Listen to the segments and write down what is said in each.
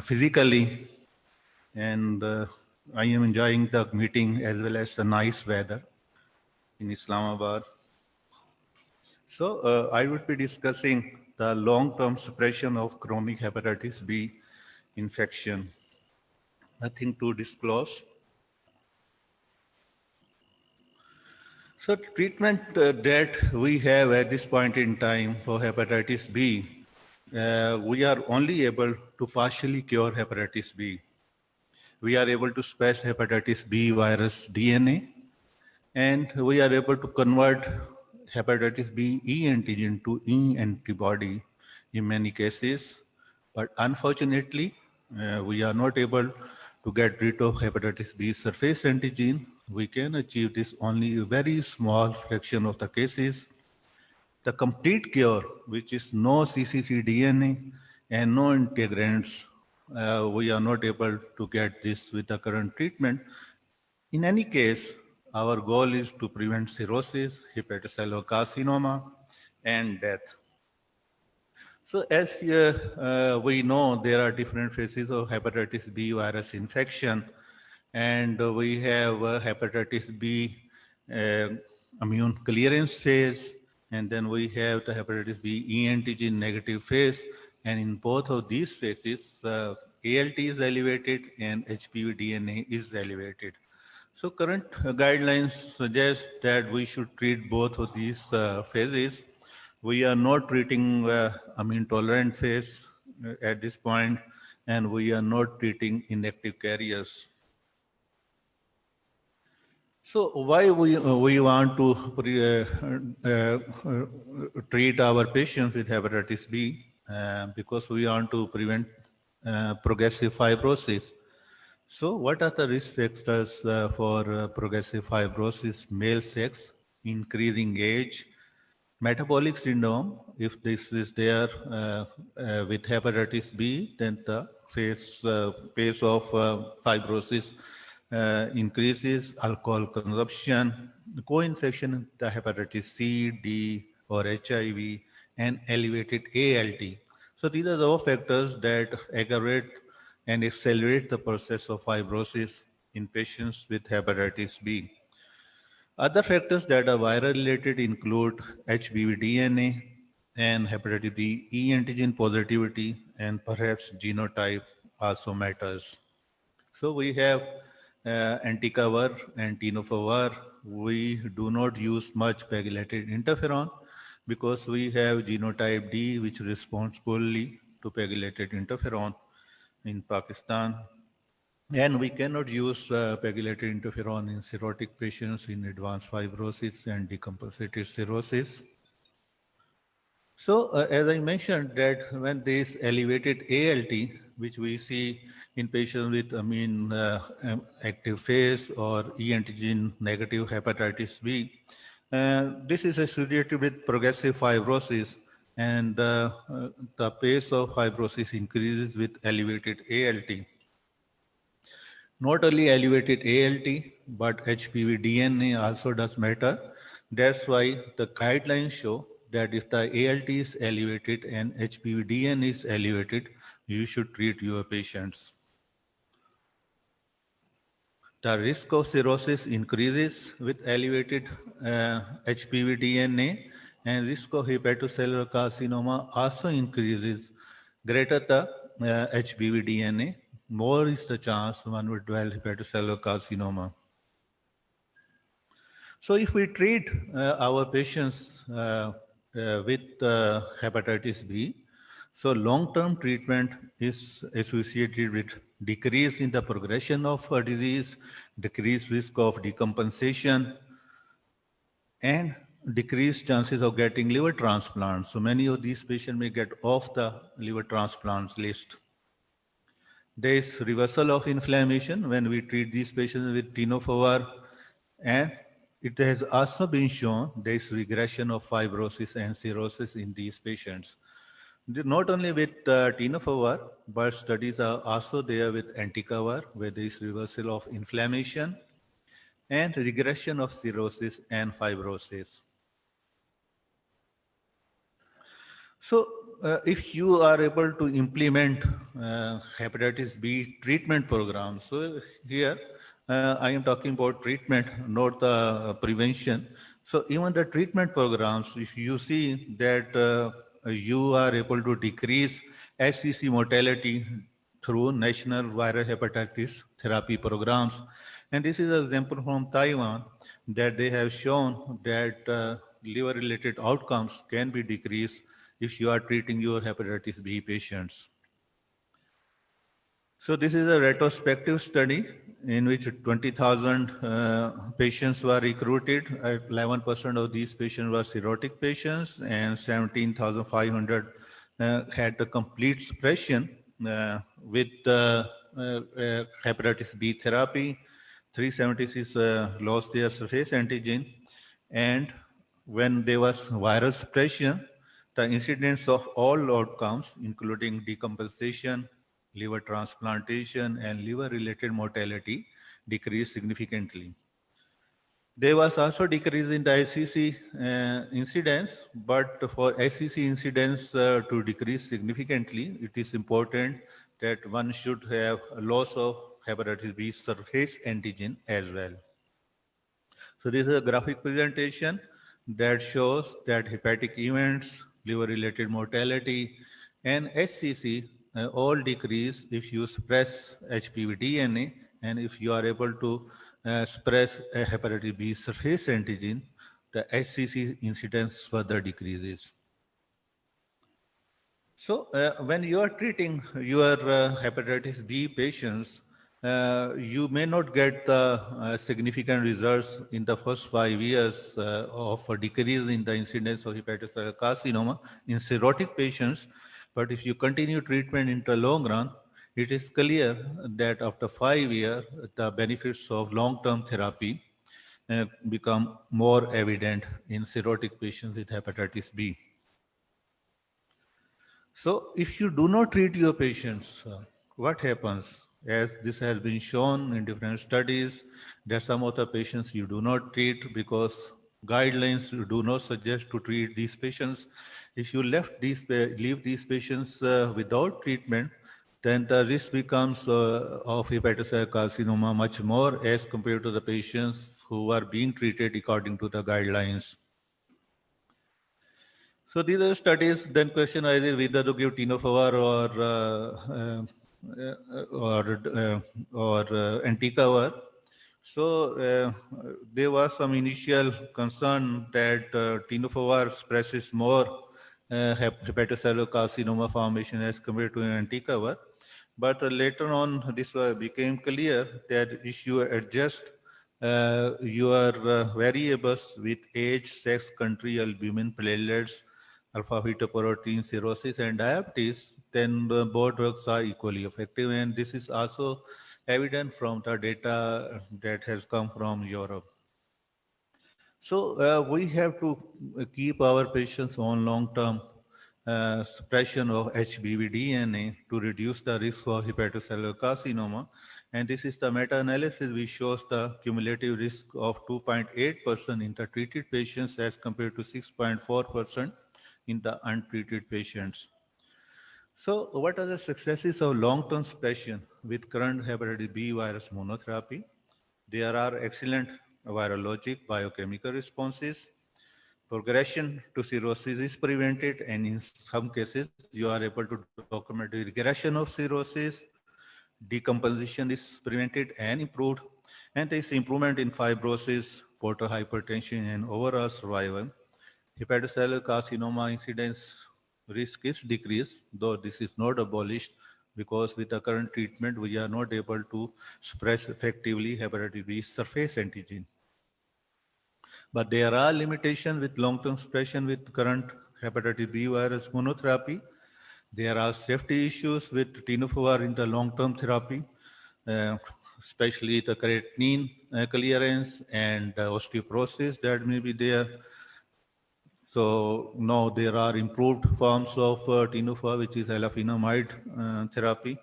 physically, and I am enjoying the meeting as well as the nice weather in Islamabad. So I would be discussing the long-term suppression of chronic hepatitis B infection. Nothing to disclose. So treatment that we have at this point in time for hepatitis B, we are only able to partially cure hepatitis B. We are able to suppress hepatitis B virus DNA, and we are able to convert hepatitis B E antigen to E antibody in many cases. But unfortunately, we are not able to get rid of hepatitis B surface antigen. We can achieve this only a very small fraction of the cases. The complete cure, which is no cccDNA and no integrants, we are not able to get this with the current treatment. In any case, our goal is to prevent cirrhosis, hepatocellular carcinoma, and death. So as we know, there are different phases of hepatitis B virus infection, and we have hepatitis B uh, immune clearance phase, and then we have the hepatitis B E antigen negative phase, and in both of these phases, ALT is elevated and HPV DNA is elevated. So current guidelines suggest that we should treat both of these phases. We are not treating immune tolerant phase at this point, and we are not treating inactive carriers. So why we want to treat our patients with hepatitis B? Because we want to prevent progressive fibrosis. So what are the risk factors for progressive fibrosis? Male sex, increasing age, metabolic syndrome. If this is there with hepatitis B, then the pace of fibrosis increases. Alcohol consumption, co-infection, the hepatitis C, D, or HIV, and elevated ALT. So these are the all factors that aggravate and accelerate the process of fibrosis in patients with hepatitis B. Other factors that are viral related include HBV DNA and hepatitis B E antigen positivity, and perhaps genotype also matters. So we have anti-cover and tenofovir. We do not use much pegylated interferon because we have genotype D, which responds poorly to pegylated interferon in Pakistan. And we cannot use pegylated interferon in cirrhotic patients in advanced fibrosis and decompensated cirrhosis. So as I mentioned that when there is elevated ALT, which we see in patients with active phase or E antigen negative hepatitis B, this is associated with progressive fibrosis, and the pace of fibrosis increases with elevated ALT. Not only elevated ALT, but HPV DNA also does matter. That's why the guidelines show that if the ALT is elevated and HPV DNA is elevated, you should treat your patients. The risk of cirrhosis increases with elevated HPV DNA, and risk of hepatocellular carcinoma also increases. Greater the HPV DNA, more is the chance one will develop hepatocellular carcinoma. So if we treat our patients with hepatitis B, so long-term treatment is associated with decrease in the progression of disease, decreased risk of decompensation, and decreased chances of getting liver transplants. So many of these patients may get off the liver transplants list. There is reversal of inflammation when we treat these patients with tenofovir, and it has also been shown there is regression of fibrosis and cirrhosis in these patients. Not only with tenofovir, but studies are also there with anti-cover, where there is reversal of inflammation and regression of cirrhosis and fibrosis. So if you are able to implement hepatitis B treatment programs, so here I am talking about treatment, not the prevention. So even the treatment programs, if you see that you are able to decrease SCC mortality through national viral hepatitis therapy programs, and this is an example from Taiwan that they have shown that liver-related outcomes can be decreased if you are treating your hepatitis B patients. So this is a retrospective study in which 20,000 patients were recruited. 11% of these patients were cirrhotic patients, and 17,500 had the complete suppression with hepatitis B therapy. 376 lost their surface antigen, and when there was viral suppression, the incidence of all outcomes, including decompensation, liver transplantation, and liver-related mortality, decreased significantly. There was also decrease in the SCC incidence, but for SCC incidence to decrease significantly, it is important that one should have a loss of hepatitis B surface antigen as well. So this is a graphic presentation that shows that hepatic events, liver-related mortality, and HCC all decrease if you suppress HPV DNA, and if you are able to suppress a hepatitis B surface antigen, the HCC incidence further decreases. So when you are treating your hepatitis B patients, you may not get the significant results in the first 5 years of a decrease in the incidence of hepatocellular carcinoma in cirrhotic patients. But if you continue treatment in the long run, it is clear that after 5 years, the benefits of long-term therapy become more evident in cirrhotic patients with hepatitis B. So if you do not treat your patients, what happens? As this has been shown in different studies, that some of the patients you do not treat because guidelines do not suggest to treat these patients. If you leave these patients without treatment, then the risk becomes of hepatocellular carcinoma much more as compared to the patients who are being treated according to the guidelines. So these are studies. Then question either whether to give tenofovir or anti-cover. So there was some initial concern that tenofovir suppresses more hepatocellular carcinoma formation as compared to anti-cover. But later on, this became clear that if you adjust your variables with age, sex, country, albumin, platelets, alpha-fetoprotein, cirrhosis, and diabetes, then both drugs are equally effective. And this is also evident from the data that has come from Europe. So we have to keep our patients on long-term suppression of HBV DNA to reduce the risk for hepatocellular carcinoma. And this is the meta-analysis which shows the cumulative risk of 2.8% in the treated patients as compared to 6.4% in the untreated patients. So what are the successes of long-term suppression with current hepatitis B virus monotherapy? There are excellent virologic biochemical responses. Progression to cirrhosis is prevented, and in some cases, you are able to document the regression of cirrhosis. Decomposition is prevented and improved, and there is improvement in fibrosis, portal hypertension, and overall survival. Hepatocellular carcinoma incidence risk is decreased, though this is not abolished because with the current treatment, we are not able to suppress effectively hepatitis B surface antigen. But there are limitations with long-term suppression with current hepatitis B virus monotherapy. There are safety issues with tenofovir in the long-term therapy, uh, especially the creatinine clearance and osteoporosis that may be there. So now there are improved forms of tenofovir, which is alafenamide therapy.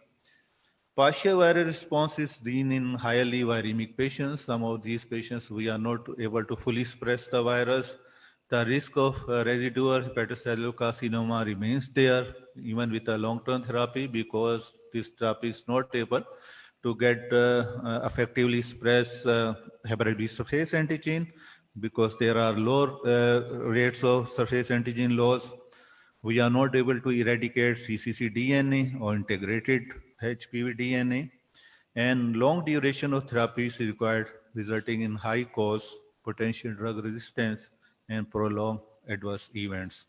Partial viral response is seen in highly viremic patients. Some of these patients, we are not able to fully suppress the virus. the risk of residual hepatocellular carcinoma remains there even with a long-term therapy because this therapy is not able to get effectively suppress hepatitis B surface antigen because there are low rates of surface antigen loss. We are not able to eradicate CCC DNA or integrated HPV DNA, and long duration of therapy is required, resulting in high cost, potential drug resistance, and prolonged adverse events.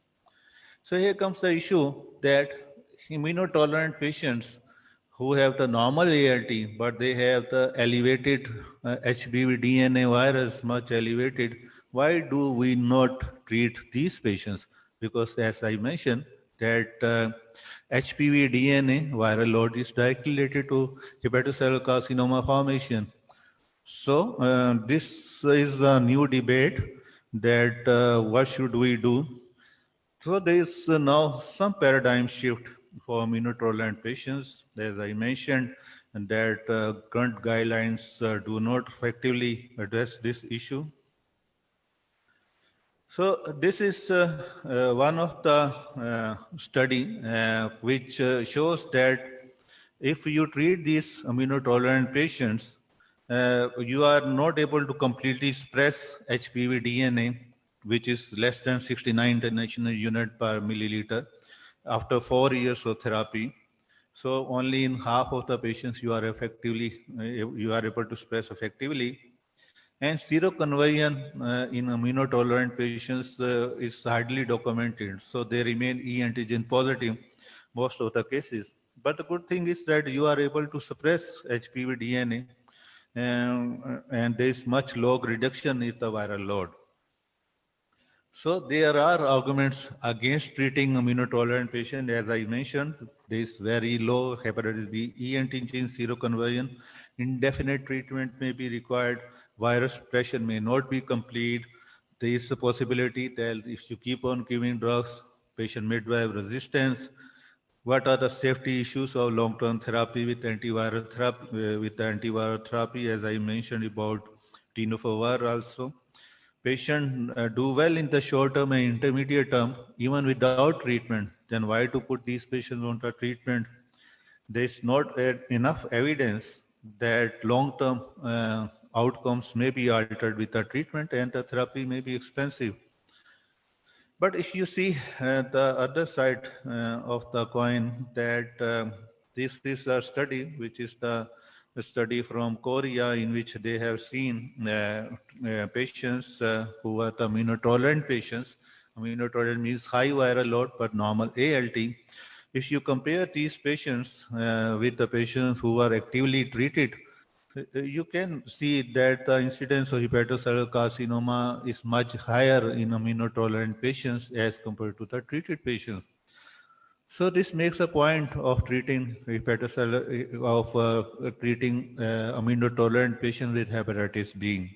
So here comes the issue that immunotolerant patients who have the normal ALT, but they have the elevated HBV DNA virus, much elevated. Why do we not treat these patients? Because as I mentioned, that HPV DNA viral load is directly related to hepatocellular carcinoma formation. So this is a new debate that what should we do. So there is now some paradigm shift for immunotolerant patients, as I mentioned, and that current guidelines do not effectively address this issue. So this is one of the study which shows that if you treat these immunotolerant patients, you are not able to completely suppress HPV DNA, which is less than 69 international unit per milliliter after 4 years of therapy. So only in half of the patients you are effectively, you are able to suppress effectively. And seroconversion in immunotolerant patients is hardly documented. So they remain E antigen positive most of the cases. But the good thing is that you are able to suppress HPV DNA and there is much log reduction in the viral load. So there are arguments against treating immunotolerant patient. As I mentioned, there is very low hepatitis B E antigen seroconversion. Indefinite treatment may be required. Virus suppression may not be complete. There is a possibility that if you keep on giving drugs, patient may develop resistance. What are the safety issues of long-term therapy with antiviral therapy? With the antiviral therapy, as I mentioned about tenofovir also. Patients do well in the short term and intermediate term, even without treatment. Then why to put these patients on the treatment? There is not enough evidence that long-term outcomes may be altered with the treatment, and the therapy may be expensive. But if you see the other side of the coin, that this is a study, which is the study from Korea, in which they have seen patients who are the immunotolerant patients. Immunotolerant means high viral load but normal ALT. If you compare these patients with the patients who are actively treated, you can see that the incidence of hepatocellular carcinoma is much higher in immunotolerant patients as compared to the treated patients. So this makes a point of treating hepatocellular of treating immunotolerant patients with hepatitis B.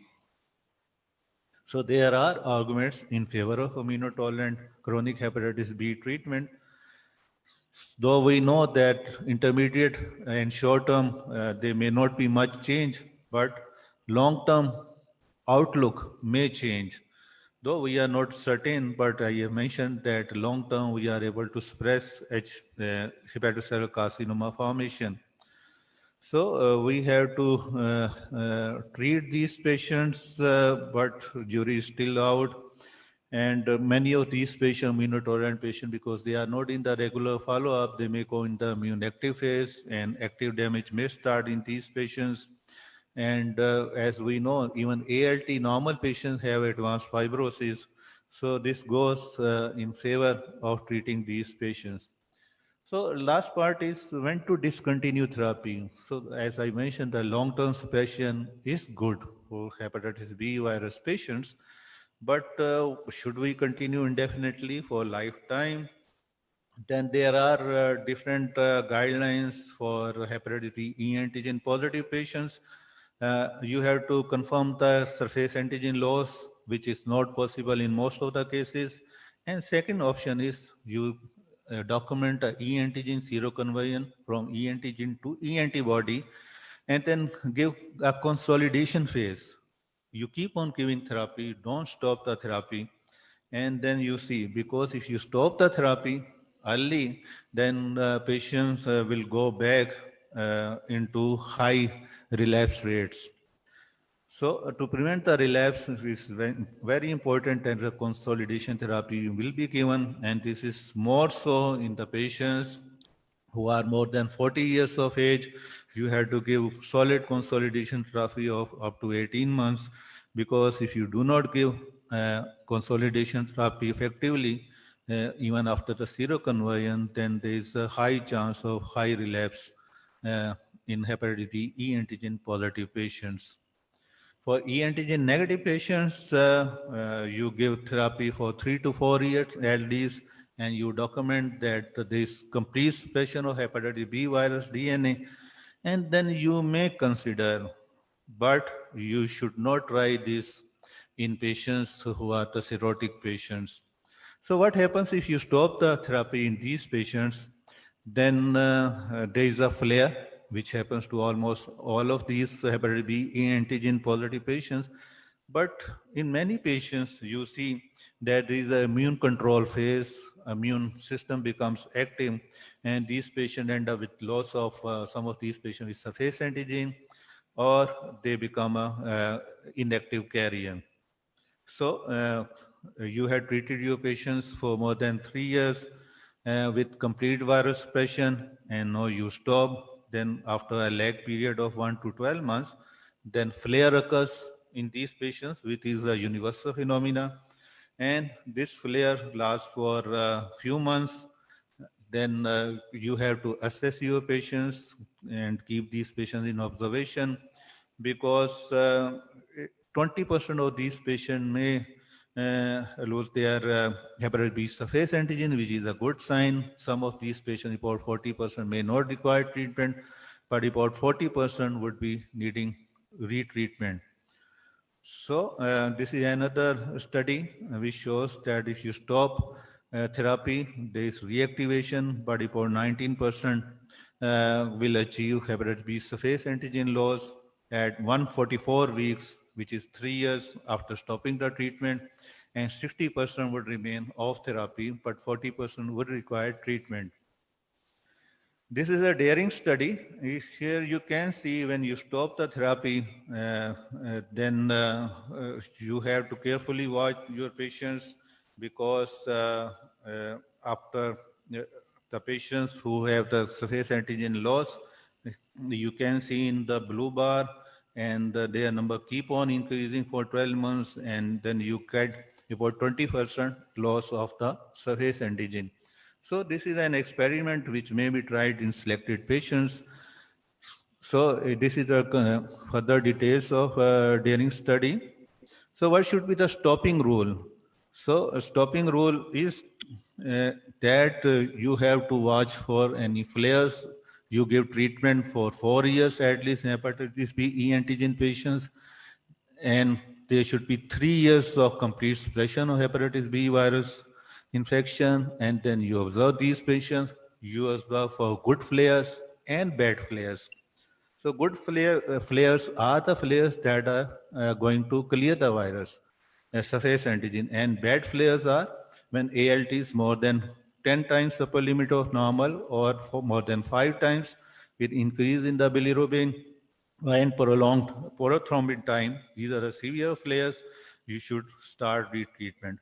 So there are arguments in favor of immunotolerant chronic hepatitis B treatment. Though we know that intermediate and short term, there may not be much change, but long term outlook may change. Though we are not certain, but I have mentioned that long term we are able to suppress hepatocellular carcinoma formation. So we have to treat these patients, but jury is still out. And many of these patients, immunotolerant patients, because they are not in the regular follow-up, they may go in the immune active phase, and active damage may start in these patients. And as we know, even ALT normal patients have advanced fibrosis. So this goes in favor of treating these patients. So last part is when to discontinue therapy. So as I mentioned, the long-term suppression is good for hepatitis B virus patients, but should we continue indefinitely for lifetime? Then there are different guidelines for hepatitis B E antigen positive patients. You have to confirm the surface antigen loss, which is not possible in most of the cases. And second option is you document a E antigen seroconversion from E antigen to E antibody, and then give a consolidation phase. You keep on giving therapy, don't stop the therapy, And then you see, because if you stop the therapy early, then patients will go back into high relapse rates. So to prevent the relapse is very important, and the consolidation therapy will be given, and this is more so in the patients who are more than 40 years of age. You have to give solid consolidation therapy of up to 18 months, because if you do not give consolidation therapy effectively, even after the seroconversion, then there is a high chance of high relapse uh, in hepatitis E antigen positive patients. For E antigen negative patients, you give therapy for 3 to 4 years at least, and you document that there is complete suppression of hepatitis B virus DNA, and then you may consider, but you should not try this in patients who are the cirrhotic patients. So what happens if you stop the therapy in these patients? Then there is a flare, which happens to almost all of these hepatitis B antigen positive patients. But in many patients, you see that there is an immune control phase, immune system becomes active, and these patients end up with loss of some of these patients with surface antigen, or they become a inactive carrier. So you had treated your patients for more than 3 years with complete virus suppression, and now you stop. Then after a lag period of 1 to 12 months, then flare occurs in these patients, which is a universal phenomena. And this flare lasts for a few months. Then you have to assess your patients and keep these patients in observation, because 20% of these patients may lose their hepatitis B surface antigen, which is a good sign. Some of these patients, about 40%, may not require treatment, but about 40% would be needing retreatment. So this is another study which shows that if you stop therapy, there is reactivation, but about 19% will achieve hepatitis B surface antigen loss at 144 weeks, which is 3 years after stopping the treatment, and 60% would remain off therapy, but 40% would require treatment. This is a daring study. Here you can see when you stop the therapy, then you have to carefully watch your patients, because after the patients who have the surface antigen loss, you can see in the blue bar, and their number keep on increasing for 12 months, and then you get about 20% loss of the surface antigen. So this is an experiment which may be tried in selected patients. So this is the further details of daring study. So what should be the stopping rule? So a stopping rule is that you have to watch for any flares. You give treatment for 4 years at least in hepatitis B E antigen patients, and there should be 3 years of complete suppression of hepatitis B virus infection, and then you observe these patients, you observe for good flares and bad flares. So good flares are the flares that are going to clear the virus, surface antigen, and bad flares are when ALT is more than 10 times upper limit of normal, or for more than 5 times, with increase in the bilirubin and prolonged porothrombin time. These are the severe flares. You should start retreatment.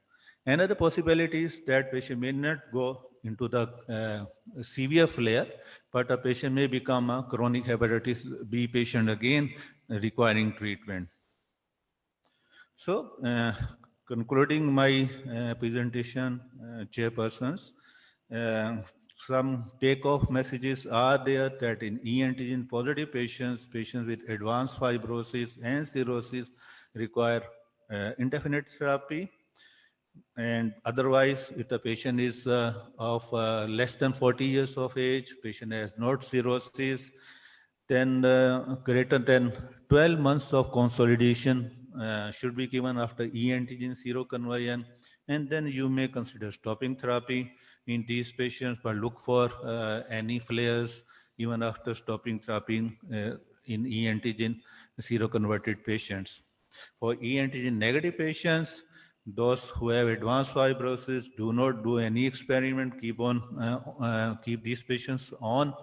Another possibility is that patient may not go into the severe flare, but a patient may become a chronic hepatitis B patient again, requiring treatment. So, concluding my presentation, chairpersons, uh, some take-off messages are there that in E antigen positive patients, patients with advanced fibrosis and cirrhosis require indefinite therapy, and otherwise, if the patient is of less than 40 years of age, patient has not cirrhosis, then greater than 12 months of consolidation should be given after E antigen seroconversion, and then you may consider stopping therapy in these patients, but look for any flares even after stopping therapy in E antigen seroconverted patients. For E antigen negative patients, Those who have advanced fibrosis, do not do any experiment. Keep these patients on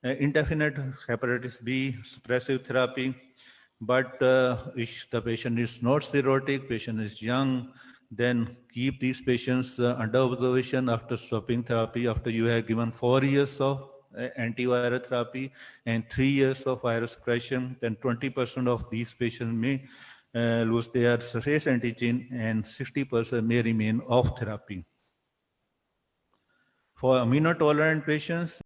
indefinite hepatitis B suppressive therapy. But if the patient is not cirrhotic, patient is young, then keep these patients under observation after stopping therapy, after you have given 4 years of antiviral therapy and 3 years of virus suppression. Then 20% of these patients may lose their surface antigen and 60% may remain off therapy. For immunotolerant patients,